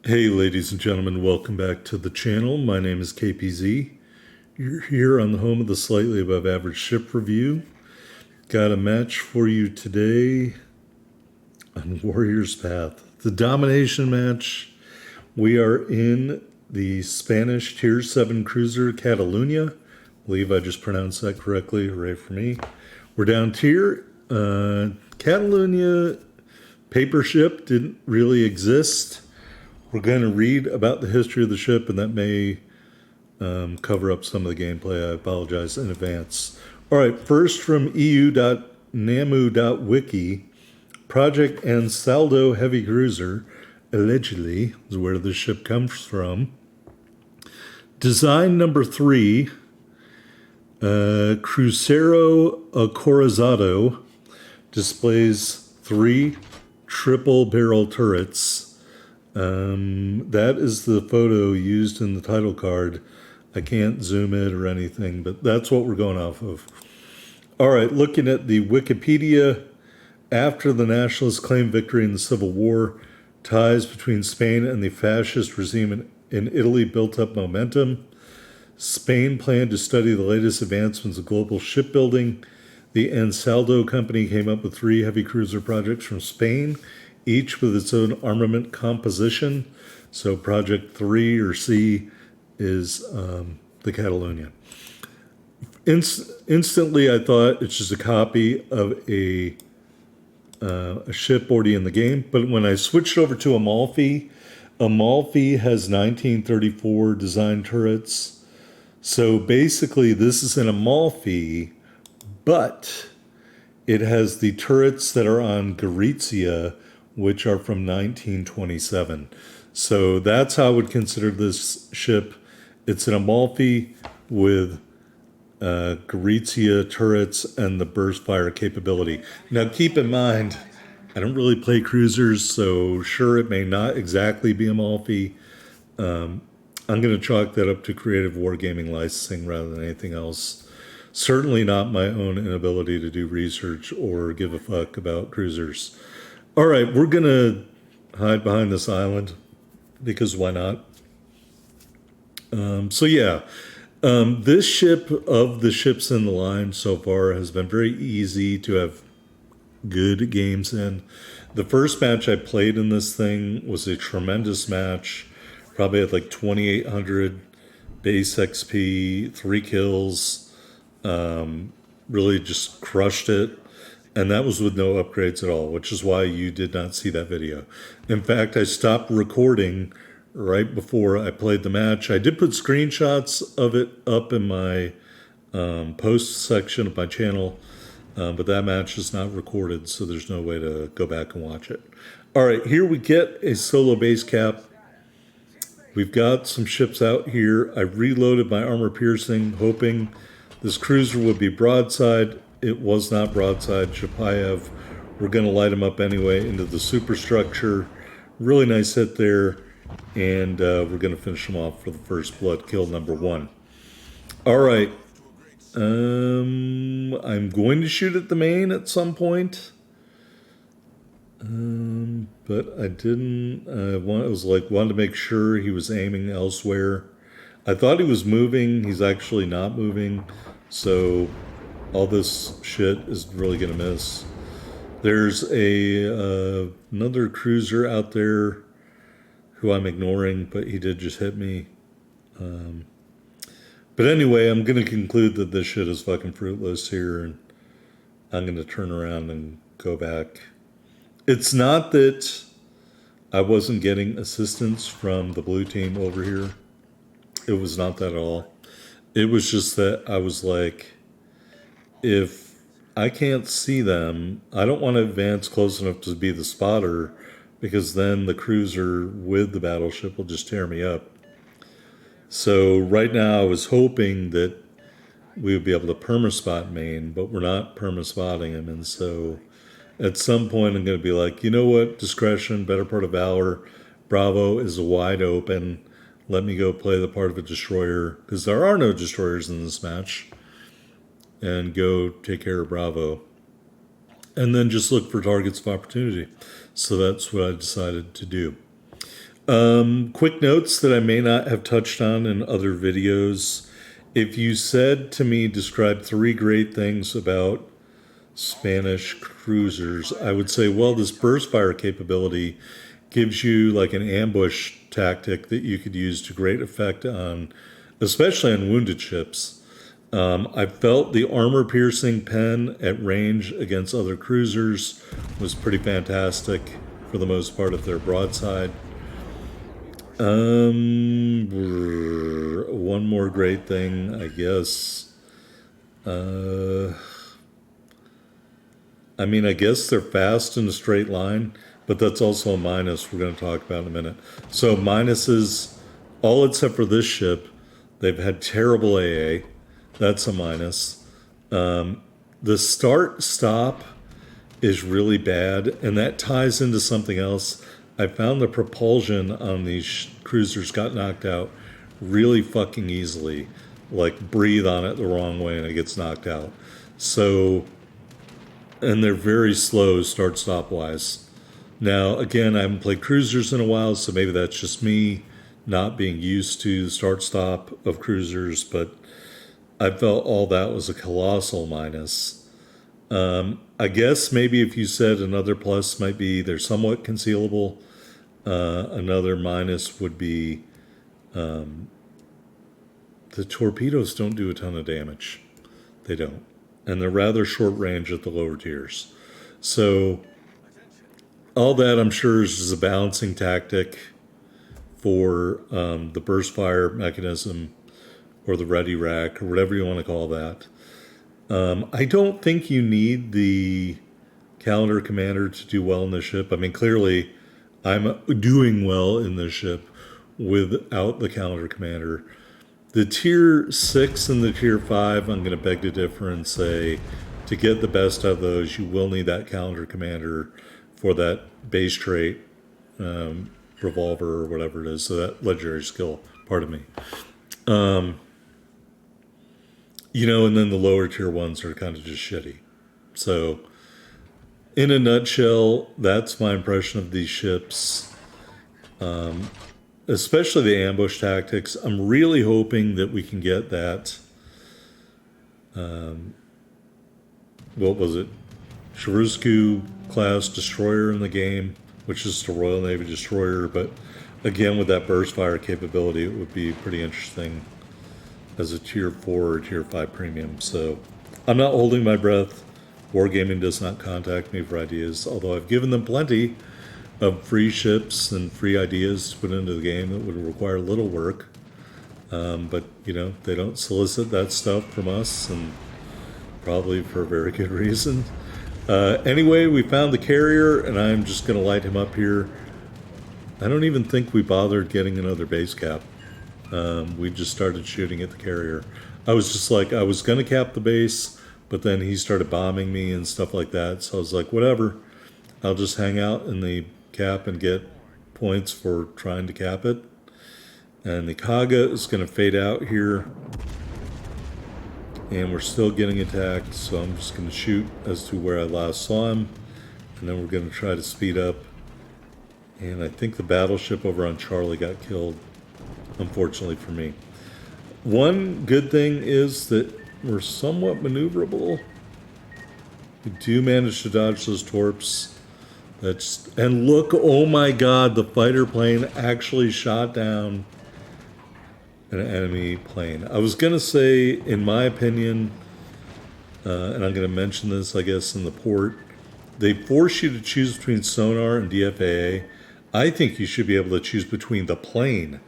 Hey, ladies and gentlemen, welcome back to the channel. My name is KPZ. You're here on the home of the Slightly Above Average Ship Review. Got a match for you today on Warrior's Path. The domination match. We are in the Spanish Tier 7 cruiser Cataluna. I believe I just pronounced that correctly. Hooray for me. We're down tier. Cataluna paper ship didn't really exist. We're going to read about the history of the ship, and that may cover up some of the gameplay. I apologize in advance. All right, first from eu.namu.wiki, Project Ansaldo Heavy Cruiser, allegedly, is where the ship comes from. Design number 3, Crucero Acorazado, displays 3 triple barrel turrets. That is the photo used in the title card. I can't zoom it or anything, but that's what we're going off of. All right, looking at the Wikipedia, after the nationalists claimed victory in the Civil War, ties between Spain and the fascist regime in Italy built up momentum. Spain planned to study the latest advancements of global shipbuilding. The Ansaldo Company came up with 3 heavy cruiser projects from Spain, each with its own armament composition. So Project 3 or C is the Cataluna. Instantly, I thought it's just a copy of a ship already in the game. But when I switched over to Amalfi has 1934 design turrets. So basically, this is an Amalfi, but it has the turrets that are on Gorizia, which are from 1927. So that's how I would consider this ship. It's an Amalfi with Gorizia turrets and the burst fire capability. Now keep in mind, I don't really play cruisers, so sure, it may not exactly be Amalfi. I'm going to chalk that up to creative wargaming licensing rather than anything else. Certainly not my own inability to do research or give a fuck about cruisers. All right, we're going to hide behind this island because why not? This ship of the ships in the line so far has been very easy to have good games in. The first match I played in this thing was a tremendous match. Probably had like 2,800 base XP, 3 kills. Really just crushed it. And that was with no upgrades at all, which is why you did not see that video. In fact, I stopped recording right before I played the match. I did put screenshots of it up in my post section of my channel, but that match is not recorded, so there's no way to go back and watch it. All right, here we get a solo base cap. We've got some ships out here. I reloaded my armor piercing, hoping this cruiser would be broadside. It was not broadside. Chapayev, we're going to light him up anyway into the superstructure. Really nice hit there, and we're going to finish him off for the first blood kill, number 1. All right. I'm going to shoot at the main at some point, but I didn't. Wanted to make sure he was aiming elsewhere. I thought he was moving. He's actually not moving, so all this shit is really going to miss. There's another cruiser out there who I'm ignoring, but he did just hit me. But anyway, I'm going to conclude that this shit is fucking fruitless here, and I'm going to turn around and go back. It's not that I wasn't getting assistance from the blue team over here. It was not that at all. It was just that I was like, if I can't see them, I don't want to advance close enough to be the spotter, because then the cruiser with the battleship will just tear me up. So right now I was hoping that we would be able to perma-spot main, but we're not perma-spotting him. And so at some point I'm going to be like, you know what, discretion, better part of valor. Bravo is wide open. Let me go play the part of a destroyer, because there are no destroyers in this match, and go take care of Bravo. And then just look for targets of opportunity. So that's what I decided to do. Quick notes that I may not have touched on in other videos. If you said to me, describe 3 great things about Spanish cruisers, I would say, well, this burst fire capability gives you like an ambush tactic that you could use to great effect on, especially on wounded ships. I felt the armor piercing pen at range against other cruisers was pretty fantastic for the most part of their broadside. One more great thing, I guess. I guess they're fast in a straight line, but that's also a minus we're going to talk about in a minute. So minuses, all except for this ship, they've had terrible AA. That's a minus. The start-stop is really bad, and that ties into something else. I found the propulsion on these cruisers got knocked out really fucking easily. Like, breathe on it the wrong way and it gets knocked out. So, and they're very slow start-stop wise. Now, again, I haven't played cruisers in a while, so maybe that's just me not being used to the start-stop of cruisers, but I felt all that was a colossal minus. I guess maybe if you said another plus might be they're somewhat concealable. Another minus would be the torpedoes don't do a ton of damage. They don't. And they're rather short range at the lower tiers. So all that I'm sure is just a balancing tactic for the burst fire mechanism or the ready rack or whatever you want to call that. I don't think you need the calendar commander to do well in this ship. I mean, clearly I'm doing well in this ship without the calendar commander. The tier 6 and the tier 5, I'm going to beg to differ and say to get the best out of those, you will need that calendar commander for that base trait, revolver or whatever it is, so that legendary skill, pardon me. And then the lower tier ones are kind of just shitty. So, in a nutshell, that's my impression of these ships. Especially the ambush tactics. I'm really hoping that we can get that, what was it? Churubusco class destroyer in the game, which is the Royal Navy destroyer, but again, with that burst fire capability, it would be pretty interesting as a tier 4 or tier 5 premium. So I'm not holding my breath. Wargaming does not contact me for ideas, although I've given them plenty of free ships and free ideas to put into the game that would require little work. But, they don't solicit that stuff from us, and probably for a very good reason. Anyway, we found the carrier, and I'm just going to light him up here. I don't even think we bothered getting another base cap. We just started shooting at the carrier. I was just like, I was going to cap the base, but then he started bombing me and stuff like that. So I was like, whatever. I'll just hang out in the cap and get points for trying to cap it. And the Kaga is going to fade out here. And we're still getting attacked, so I'm just going to shoot as to where I last saw him. And then we're going to try to speed up. And I think the battleship over on Charlie got killed, unfortunately for me. One good thing is that we're somewhat maneuverable. We do manage to dodge those torps. And look, oh my god, the fighter plane actually shot down an enemy plane. I was going to say, in my opinion, and I'm going to mention this, I guess, in the port, they force you to choose between sonar and DFAA. I think you should be able to choose between the plane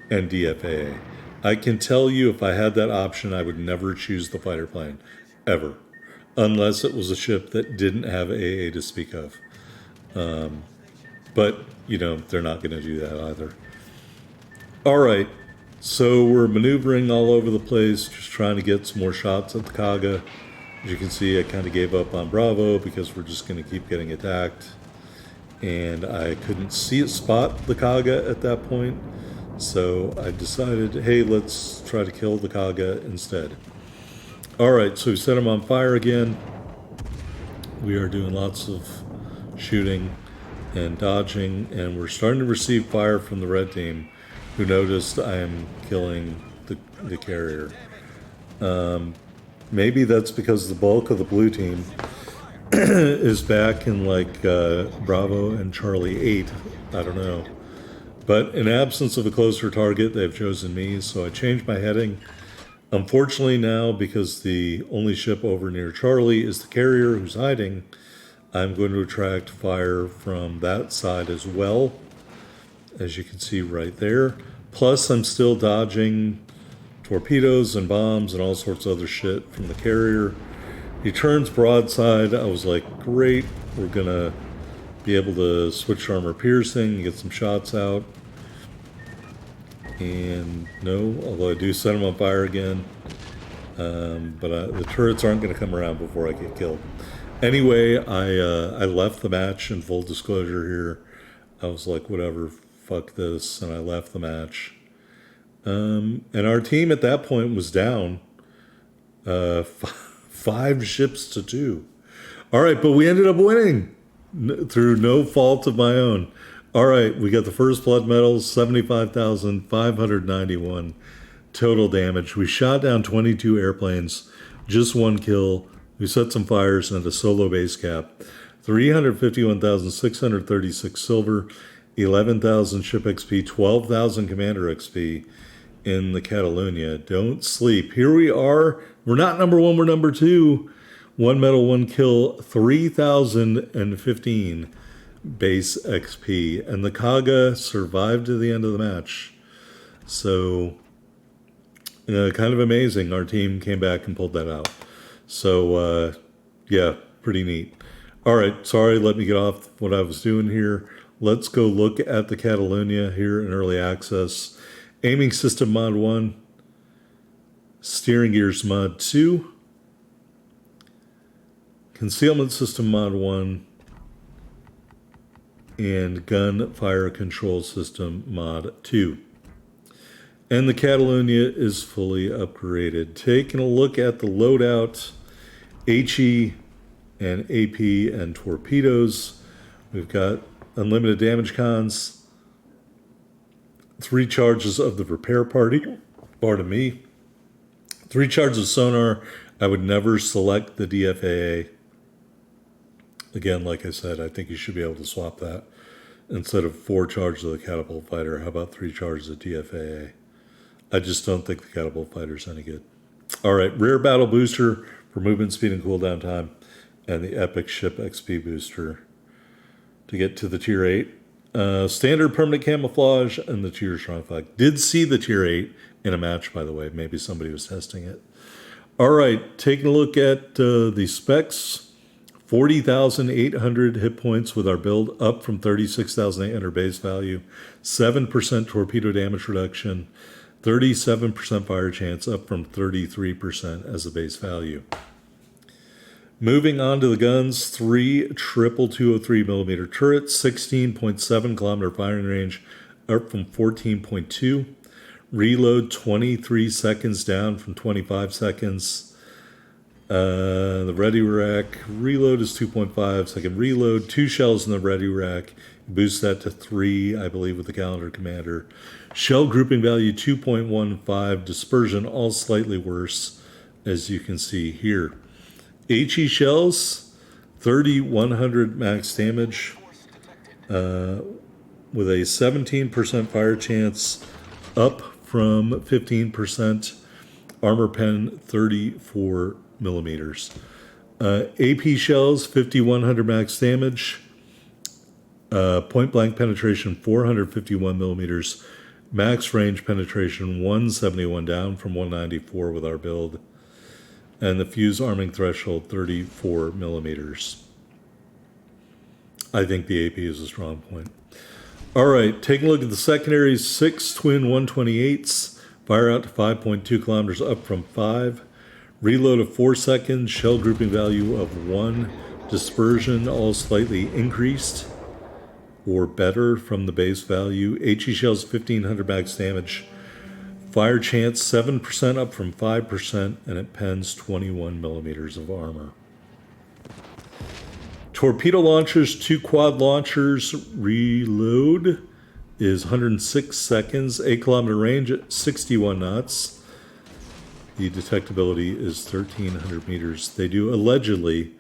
and DFAA. I can tell you if I had that option, I would never choose the fighter plane, ever. Unless it was a ship that didn't have AA to speak of. But, they're not going to do that either. All right, so we're maneuvering all over the place, just trying to get some more shots at the Kaga. As you can see, I kind of gave up on Bravo because we're just going to keep getting attacked. And I couldn't spot the Kaga at that point. So I decided, hey, let's try to kill the Kaga instead. All right, so we set him on fire again. We are doing lots of shooting. and dodging, and we're starting to receive fire from the red team, who noticed I am killing the carrier. Maybe that's because the bulk of the blue team is back in like Bravo and Charlie 8. I don't know. But in absence of a closer target, they've chosen me, so I changed my heading. Unfortunately now, because the only ship over near Charlie is the carrier who's hiding, I'm going to attract fire from that side as well, as you can see right there. Plus, I'm still dodging torpedoes and bombs and all sorts of other shit from the carrier. He turns broadside. I was like, great, we're gonna be able to switch to armor piercing and get some shots out. And no, although I do set him on fire again. But the turrets aren't going to come around before I get killed. Anyway, I left the match in full disclosure here. I was like, whatever, fuck this, and I left the match. And our team at that point was down 5 ships to 2. All right, but we ended up winning through no fault of my own. All right, we got the first blood medals, 75,591 total damage. We shot down 22 airplanes, just 1 kill. We set some fires and had a solo base cap. 351,636 silver, 11,000 ship XP, 12,000 commander XP in the Cataluna. Don't sleep. Here we are. We're not number 1, we're number 2. 1 medal, 1 kill, 3,015 base XP. And the Kaga survived to the end of the match. So, kind of amazing. Our team came back and pulled that out. So, yeah, pretty neat. All right, sorry, let me get off what I was doing here. Let's go look at the Cataluna here in early access. Aiming system mod 1. Steering gears mod 2. Concealment system mod 1. And gun fire control system mod 2. And the Cataluna is fully upgraded. Taking a look at the loadout, HE and AP and torpedoes. We've got unlimited damage cons, 3 charges of the repair party, pardon me, 3 charges of sonar. I would never select the DFAA. Again, like I said, I think you should be able to swap that. Instead of 4 charges of the catapult fighter, how about 3 charges of DFAA? I just don't think the catapult fighter is any good. All right, rear battle booster for movement speed and cooldown time, and the epic ship XP booster to get to the tier 8. Standard permanent camouflage and the tier strong flag. Did see the tier 8 in a match, by the way. Maybe somebody was testing it. All right, taking a look at the specs. 40,800 hit points with our build, up from 36,800 base value. 7% torpedo damage reduction. 37% fire chance, up from 33% as the base value. Moving on to the guns, 3 triple 203mm turrets, 16.7 kilometer firing range, up from 14.2. Reload 23 seconds, down from 25 seconds. The ready rack reload is 2.5 second reload. 2 shells in the ready rack. Boost that to 3, I believe, with the calendar commander. Shell grouping value 2.15. Dispersion all slightly worse, as you can see here. HE shells, 3,100 max damage, with a 17% fire chance, up from 15%. Armor pen, 34 millimeters. AP shells, 5,100 max damage. Point blank penetration, 451 millimeters. Max range penetration, 171, down from 194 with our build. And the fuse arming threshold, 34 millimeters. I think the AP is a strong point. All right, taking a look at the secondaries. 6 twin 128s. Fire out to 5.2 kilometers, up from 5. Reload of 4 seconds. Shell grouping value of 1. Dispersion all slightly increased or better from the base value. HE shells 1,500 max damage. Fire chance 7%, up from 5%, and it pens 21 millimeters of armor. Torpedo launchers, 2 quad launchers. Reload is 106 seconds, 8 kilometer range at 61 knots. The detectability is 1,300 meters. They do allegedly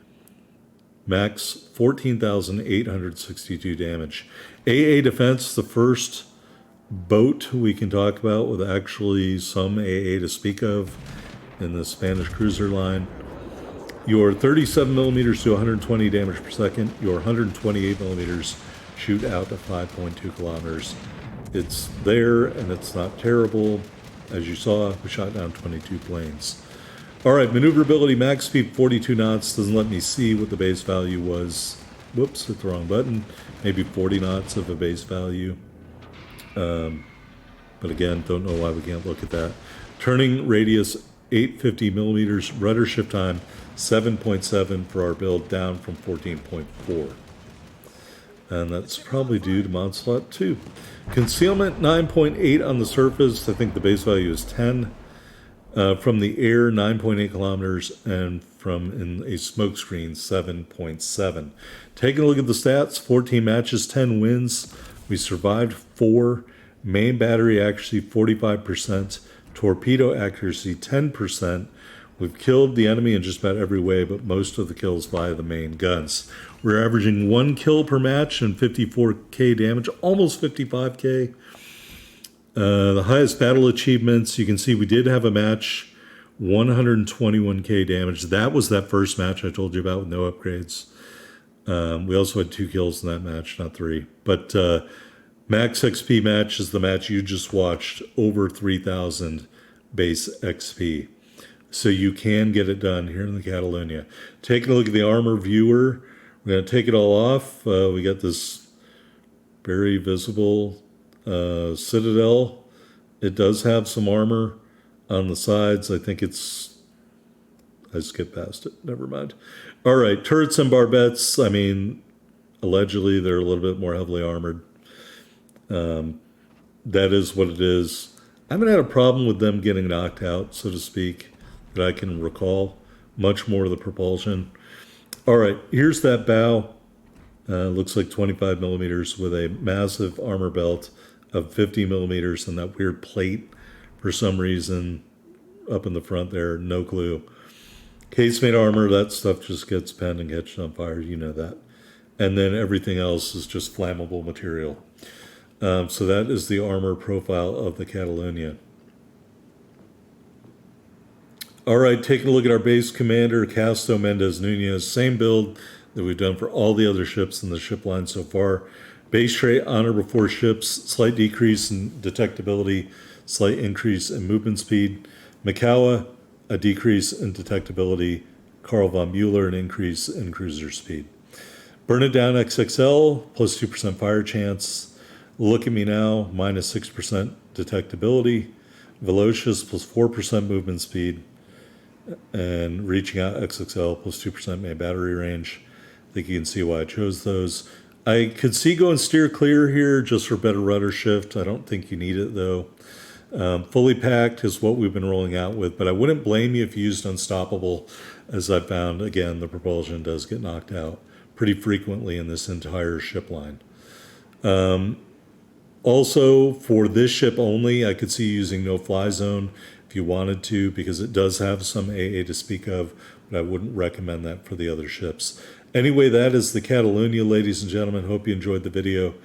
max 14,862 damage. AA defense, the first boat we can talk about with actually some AA to speak of in the Spanish cruiser line. Your 37 millimeters do 120 damage per second. Your 128 millimeters shoot out to 5.2 kilometers. It's there and it's not terrible. As you saw, we shot down 22 planes. All right, maneuverability, max speed 42 knots. Doesn't let me see what the base value was. Whoops, hit the wrong button. Maybe 40 knots of a base value. But again, don't know why we can't look at that. Turning radius 850 millimeters. Rudder shift time 7.7 for our build, down from 14.4. And that's probably due to mod slot 2. Concealment 9.8 on the surface. I think the base value is 10. From the air, 9.8 kilometers, and from in a smoke screen, 7.7. Taking a look at the stats, 14 matches, 10 wins. We survived 4. Main battery accuracy, 45%. Torpedo accuracy, 10%. We've killed the enemy in just about every way, but most of the kills via the main guns. We're averaging 1 kill per match and 54k damage, almost 55k. The highest battle achievements, you can see we did have a match, 121k damage. That was that first match I told you about with no upgrades. We also had 2 kills in that match, not 3. But max XP match is the match you just watched, over 3,000 base XP. So you can get it done here in the Cataluna. Taking a look at the armor viewer, we're going to take it all off. We got this very visible citadel. It does have some armor on the sides. I think it's... I skipped past it. Never mind. All right, turrets and barbettes. I mean, allegedly they're a little bit more heavily armored. That is what it is. I haven't had a problem with them getting knocked out, so to speak, that I can recall. Much more of the propulsion. All right, here's that bow. Looks like 25 millimeters with a massive armor belt of 50 millimeters and that weird plate for some reason up in the front there. No clue. Casemate armor, that stuff just gets penned and catches on fire. You know that. And then everything else is just flammable material. So that is the armor profile of the Cataluna. All right, taking a look at our base commander, Castro Mendez Nunez. Same build that we've done for all the other ships in the ship line so far. Base trait, honor before ships, slight decrease in detectability, slight increase in movement speed. Mikawa, a decrease in detectability. Karl von Mueller, an increase in cruiser speed. Burn It Down XXL, plus 2% fire chance. Look at Me Now, minus 6% detectability. Velocious, plus 4% movement speed. And Reaching Out XXL, plus 2% main battery range. I think you can see why I chose those. I could see going steer clear here just for better rudder shift. I don't think you need it though. Fully packed is what we've been rolling out with, but I wouldn't blame you if you used Unstoppable, as I found, again, the propulsion does get knocked out pretty frequently in this entire ship line. Also, for this ship only, I could see using No Fly Zone if you wanted to, because it does have some AA to speak of, but I wouldn't recommend that for the other ships. Anyway, that is the Cataluna, ladies and gentlemen. Hope you enjoyed the video.